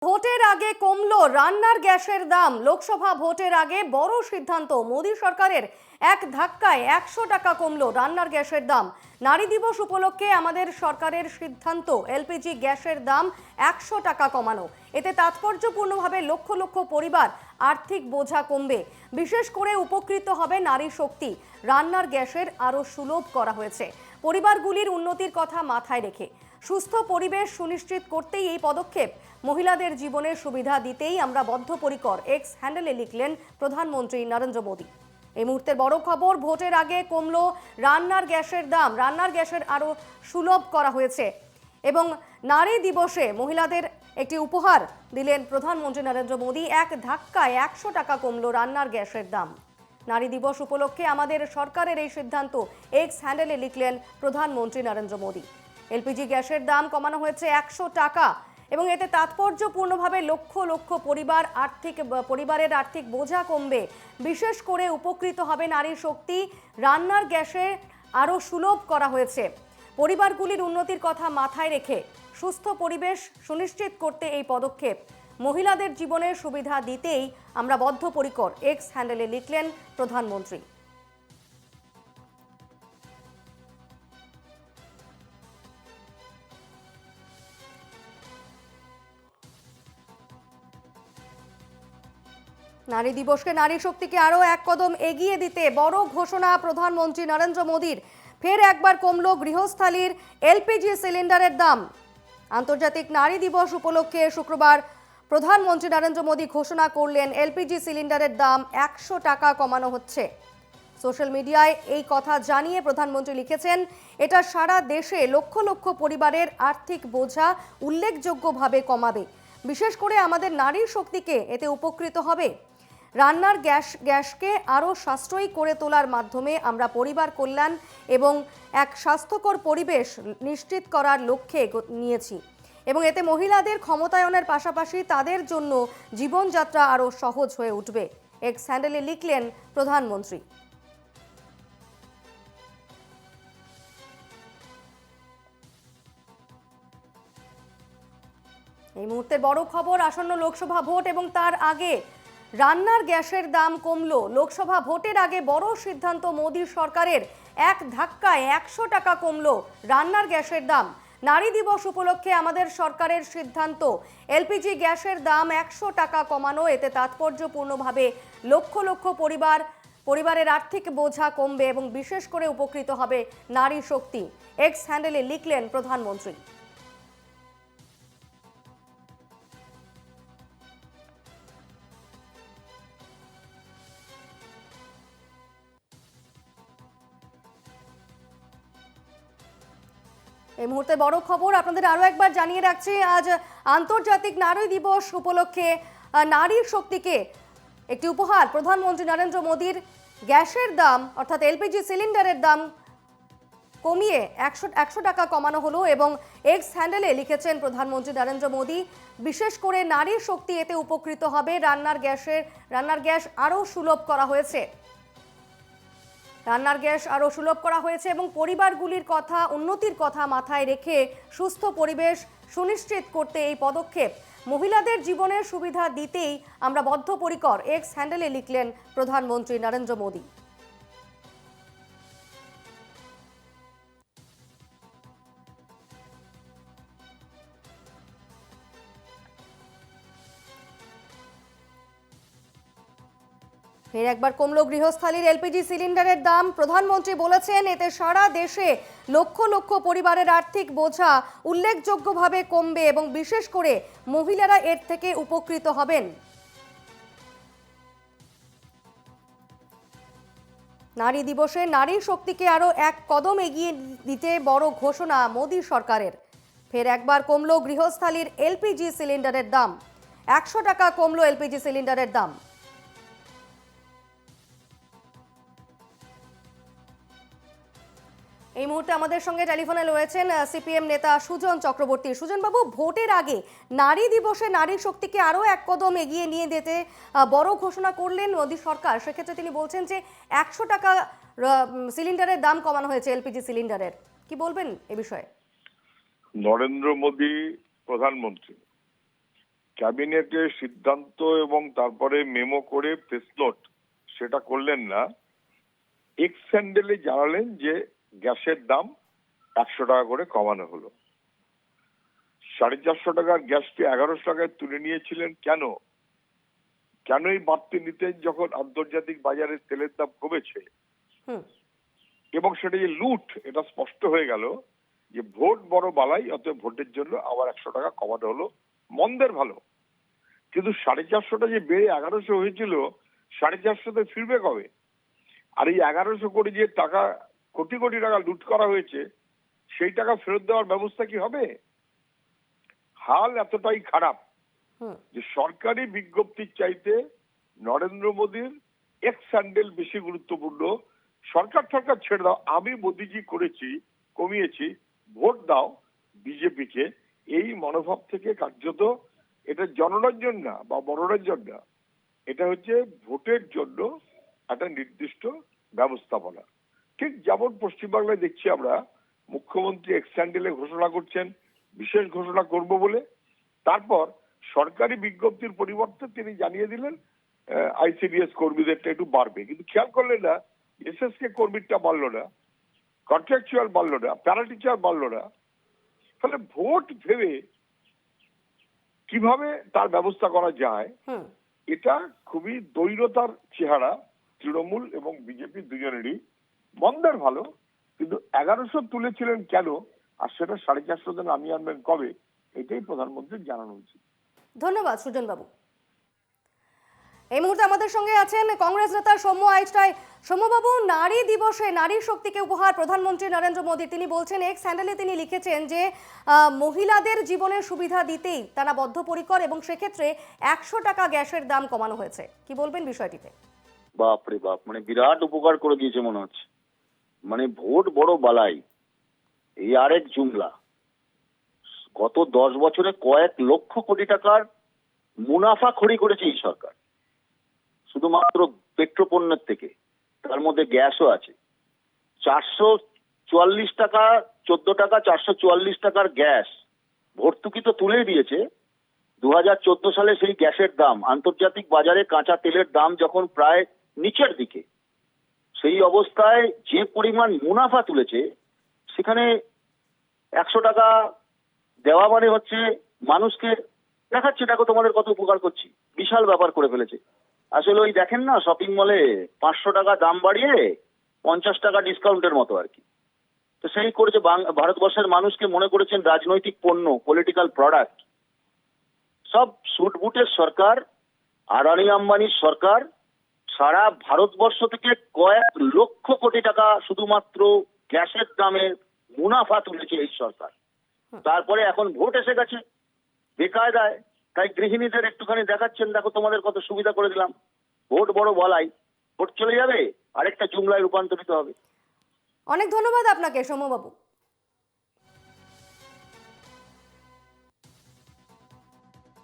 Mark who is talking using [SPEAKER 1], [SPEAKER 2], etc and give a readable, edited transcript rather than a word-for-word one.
[SPEAKER 1] ভোটের আগে কমলো রান্নার গ্যাসের দাম। লোকসভা ভোটের আগে বড় সিদ্ধান্ত। মোদী সরকারের এক ধাক্কায় 100 টাকা কমলো রান্নার গ্যাসের দাম। নারী দিবস উপলক্ষে আমাদের সরকারের সিদ্ধান্ত এলপিজি গ্যাসের দাম 100 টাকা কমানো। এতে তাৎপর্যপূর্ণভাবে লক্ষ লক্ষ পরিবার আর্থিক বোঝা কমবে। বিশেষ করে উপকৃত হবে নারী শক্তি। রান্নার গ্যাসের আরও সুলভ করা হয়েছে পরিবারগুলির উন্নতির কথা মাথায় রেখে। সুস্থ পরিবেশ সুনিশ্চিত করতেই এই পদক্ষেপ। মহিলাদের জীবনের সুবিধা দিতেই আমরা বদ্ধপরিকর, এক্স হ্যান্ডেলে লিখলেন প্রধানমন্ত্রী নরেন্দ্র মোদী। এই মুহূর্তের বড় খবর, ভোটের আগে কমলো রান্নার গ্যাসের দাম। রান্নার গ্যাসের আরও সুলভ করা হয়েছে এবং নারী দিবসে মহিলাদের একটি উপহার দিলেন প্রধানমন্ত্রী নরেন্দ্র মোদী। এক ধাক্কায় 100 টাকা কমলো রান্নার গ্যাসের দাম। নারী দিবস উপলক্ষে আমাদের সরকারের এই সিদ্ধান্ত, এক্স হ্যান্ডেলে লিখলেন প্রধানমন্ত্রী নরেন্দ্র মোদী। এলপিজি গ্যাসের দাম কমানো হয়েছে 100 টাকা এবং এতে তাৎপর্যপূর্ণভাবে লক্ষ লক্ষ পরিবারের আর্থিক বোঝা কমবে। বিশেষ করে উপকৃত হবে নারী শক্তি। রান্নার গ্যাসে আরও সুলভ করা হয়েছে পরিবারগুলির উন্নতির কথা মাথায় রেখে। সুস্থ পরিবেশ সুনিশ্চিত করতে এই পদক্ষেপ। মহিলাদের জীবনের সুবিধা দিতেই আমরা বদ্ধপরিকর, এক্স হ্যান্ডেলে লিখলেন প্রধানমন্ত্রী। নারী দিবসকে, নারী শক্তিকে আরও এক কদম এগিয়ে দিতে বড় ঘোষণা প্রধানমন্ত্রী নরেন্দ্র মোদীর। ফের একবার কমলো গৃহস্থালির এলপিজি সিলিন্ডারের দাম। আন্তর্জাতিক নারী দিবস উপলক্ষে শুক্রবার প্রধানমন্ত্রী নরেন্দ্র মোদী ঘোষণা করলেন এলপিজি সিলিন্ডারের দাম 100 টাকা কমানো হচ্ছে। সোশ্যাল মিডিয়ায় এই কথা জানিয়ে প্রধানমন্ত্রী লিখেছেন, এটা সারা দেশে লক্ষ লক্ষ পরিবারের আর্থিক বোঝা উল্লেখযোগ্যভাবে কমাবে। বিশেষ করে আমাদের নারীর শক্তিকে এতে উপকৃত হবে। রান্নার গ্যাসকে আরও সাশ্রয়ী করে তোলার মাধ্যমে আমরা পরিবার কল্যাণ এবং এক স্বাস্থ্যকর পরিবেশ নিশ্চিত করার লক্ষ্যে নিয়েছি এবং এতে মহিলাদের ক্ষমতায়নের পাশাপাশি তাদের জন্য জীবনযাত্রা আরও সহজ হয়ে উঠবে, এক্স হ্যান্ডেলে লিখলেন প্রধানমন্ত্রী। এই মুহূর্তে বড় খবর, আসন্ন লোকসভা ভোট এবং তার আগে রান্নার গ্যাসের দাম কমলো। লোকসভা ভোটের আগে বড় সিদ্ধান্ত মোদী সরকারের। এক ধাক্কায় 100 টাকা কমলো রান্নার গ্যাসের দাম। নারী দিবস উপলক্ষে আমাদের সরকারের সিদ্ধান্ত এলপিজি গ্যাসের দাম 100 টাকা কমানো। এতে তাৎপর্যপূর্ণভাবে লক্ষ লক্ষ পরিবারের আর্থিক বোঝা কমবে এবং বিশেষ করে উপকৃত হবে নারী শক্তি, এক্স হ্যান্ডেলে লিখলেন প্রধানমন্ত্রী। এই মুহূর্তে বড় খবর আপনাদের আরো একবার জানিয়ে রাখছি, আজ আন্তর্জাতিক নারী দিবস উপলক্ষে নারীর শক্তিকে একটি উপহার প্রধানমন্ত্রী নরেন্দ্র মোদীর। গ্যাসের দাম অর্থাৎ এলপিজি সিলিন্ডারের দাম কমিয়ে 100 টাকা কমানো হলো এবং এক্স হ্যান্ডেলে লিখেছেন প্রধানমন্ত্রী নরেন্দ্র মোদী। বিশেষ করে নারীর শক্তি এতে উপকৃত হবে। রান্নার গ্যাস আরও সুলভ করা হয়েছে। রান্নার গ্যাস আরও সুলভ করা হয়েছে এবং পরিবারগুলির উন্নতির কথা মাথায় রেখে সুস্থ পরিবেশ সুনিশ্চিত করতে এই পদক্ষেপ। মহিলাদের জীবনের সুবিধা দিতেই আমরা বদ্ধপরিকর, এক্স হ্যান্ডেলে লিখলেন প্রধানমন্ত্রী নরেন্দ্র মোদী। ফের একবার কমলো গৃহস্থালির এলপিজি সিলিন্ডারের দাম। প্রধানমন্ত্রী বলেছেন, এতে সারা দেশে লক্ষ লক্ষ পরিবারের আর্থিক বোঝা উল্লেখযোগ্যভাবে কমবে এবং বিশেষ করে মহিলারা এর থেকে উপকৃত হবেন। নারী দিবসে নারী শক্তিকে আরও এক কদম এগিয়ে দিতে বড় ঘোষণা মোদী সরকারের। ফের একবার কমলো গৃহস্থালির এলপিজি সিলিন্ডারের দাম। 100 টাকা কমলো এলপিজি সিলিন্ডারের দাম। এই মুহূর্তে আমাদের সঙ্গে টেলিফোনে রয়েছেন সিপিএম নেতা সুজন চক্রবর্তী। সুজনবাবু, ভোটের আগে নারী দিবসে নারী শক্তিকে আরও এক কদম এগিয়ে নিয়ে যেতে বড় ঘোষণা করলেন মোদী সরকার। সেক্ষেত্রে তিনি বলছেন যে 100 টাকা সিলিন্ডারের দাম কমানো হয়েছে এলপিজি সিলিন্ডারের। কি বলবেন এ বিষয়ে?
[SPEAKER 2] নরেন্দ্র মোদী প্রধানমন্ত্রী, ক্যাবিনেটের সিদ্ধান্ত এবং তারপরে মেমো করে প্রেস নোট সেটা করলেন না, এক্স স্যান্ডেলে জানালেন যে গ্যাসের দাম 100 টাকা করে কমানো হলো। 450 টাকার গ্যাসটি 1100 টাকায় তুলে নিয়েছিলেন কেন? কেনই বাড়তি নিতেন যখন আন্তর্জাতিক বাজারে তেলের দাম কমেছে? এবং সেটা যে লুট, এটা স্পষ্ট হয়ে গেল যে ভোট বড় বালাই, অতএব ভোটের জন্য আবার 100 টাকা কমানো হলো, মন্দের ভালো। কিন্তু 450টা যে বেড়ে 1100 হয়েছিল, 450তে ফিরবে কবে? আর এই 1100 কোটি যে টাকা, কোটি কোটি টাকা লুট করা হয়েছে, সেই টাকা ফেরত দেওয়ার ব্যবস্থা কি হবে? হাল এতটাই খারাপ যে সরকারি বিজ্ঞপ্তির চাইতে নরেন্দ্র মোদীর এক্স স্যান্ডেল বেশি গুরুত্বপূর্ণ। সরকার ছেড়ে দাও, আমি মোদীজি করেছি, কমিয়েছি, ভোট দাও বিজেপিকে, এই মনোভাব থেকে কার্যত এটা জনরঞ্জন না বা মনোরঞ্জন না, এটা হচ্ছে ভোটের জন্য একটা নির্দিষ্ট ব্যবস্থাপনা। ঠিক যেমন পশ্চিমবাংলায় দেখছি আমরা, মুখ্যমন্ত্রী এক্স স্যান্ডেলে ঘোষণা করছেন বিশেষ ঘোষণা করব বলে, তারপর সরকারি বিজ্ঞপ্তির পরিবর্তে তিনি জানিয়ে দিলেন আইসিডিএস কর্মীদেরটা একটু বাড়বে, কিন্তু খেয়াল করলেন না এসএসকে কর্মীরটা বাড়লো না, কন্ট্রাকচুয়াল বাড়লো না, প্যারাটিচার বাড়লো না। ফলে ভোট ভেবে কিভাবে তার ব্যবস্থা করা যায়, এটা খুবই দৈরতার চেহারা তৃণমূল এবং বিজেপি দুজনেরই। মন্দের ভালো, কিন্তু 1100 তুলেছিলেন কেন, আর সেটা 450 নামিয়ে আনবেন কবে, এটাই প্রধানমন্ত্রীর জানানো উচিত।
[SPEAKER 1] ধন্যবাদ সুজন বাবু। এই মুহূর্তে আমাদের সঙ্গে আছেন কংগ্রেস নেতা সৌম্য আইচটাই। সৌম্যবাবু, নারী দিবসে নারী শক্তিকে উপহার প্রধানমন্ত্রী নরেন্দ্র মোদী, তিনি বলছেন, এক্স হ্যান্ডেলে তিনি লিখেছেন যে মহিলাদের জীবনের সুবিধা দিতেই তারা বদ্ধপরিকর এবং সেক্ষেত্রে 100 টাকা গ্যাসের দাম কমানো হয়েছে। কি বলবেন বিষয়টিতে?
[SPEAKER 3] বাপরে বাপ, মানে বিরাট উপকার করে দিয়েছে মনে হচ্ছে। মানে ভোট বড় বালাই, এই আরেক জুমলা। গত 10 বছরে কয়েক লক্ষ কোটি টাকার মুনাফা খড়ি করেছে এই সরকার, শুধুমাত্র পেট্রোপণ্যের থেকে, তার মধ্যে গ্যাসও আছে। 444 টাকা, 14 টাকা 444 টাকার গ্যাস ভর্তুকি তো তুলেই দিয়েছে। 2014 সালে সেই গ্যাসের দাম, আন্তর্জাতিক বাজারে কাঁচা তেলের দাম যখন প্রায় নিচের দিকে, সেই অবস্থায় যে পরিমাণ মুনাফা তুলেছে, সেখানে 100 টাকা দেওয়া মানে হচ্ছে মানুষকে দেখাচ্ছে দেখো তোমাদের কত উপকার করছি, বিশাল ব্যাপার করে ফেলেছে। আসলে ওই দেখেন না, শপিং মলে 500 টাকা দাম বাড়িয়ে 50 টাকা ডিসকাউন্টের মতো আর কি। তো সেই করেছে, ভারতবর্ষের মানুষকে মনে করেছেন রাজনৈতিক পণ্য, পলিটিক্যাল প্রোডাক্ট। সব সুটবুটের সরকার, আদানি আম্বানির সরকার সারা ভারতবর্ষ থেকে কয়েক লক্ষ কোটি টাকা শুধুমাত্র গ্যাসের দামে মুনাফা তুলেছে এই সরকার। তারপরে এখন ভোট এসে গেছে বেকায়দায়, তাই গৃহিণীদের একটুখানি দেখাচ্ছেন দেখো তোমাদের কত সুবিধা করে দিলাম। ভোট বড় বলাই, ভোট চলে যাবে আরেকটা জুমলায় রূপান্তরিত হবে।
[SPEAKER 1] অনেক ধন্যবাদ আপনাকে সৌম্যবাবু।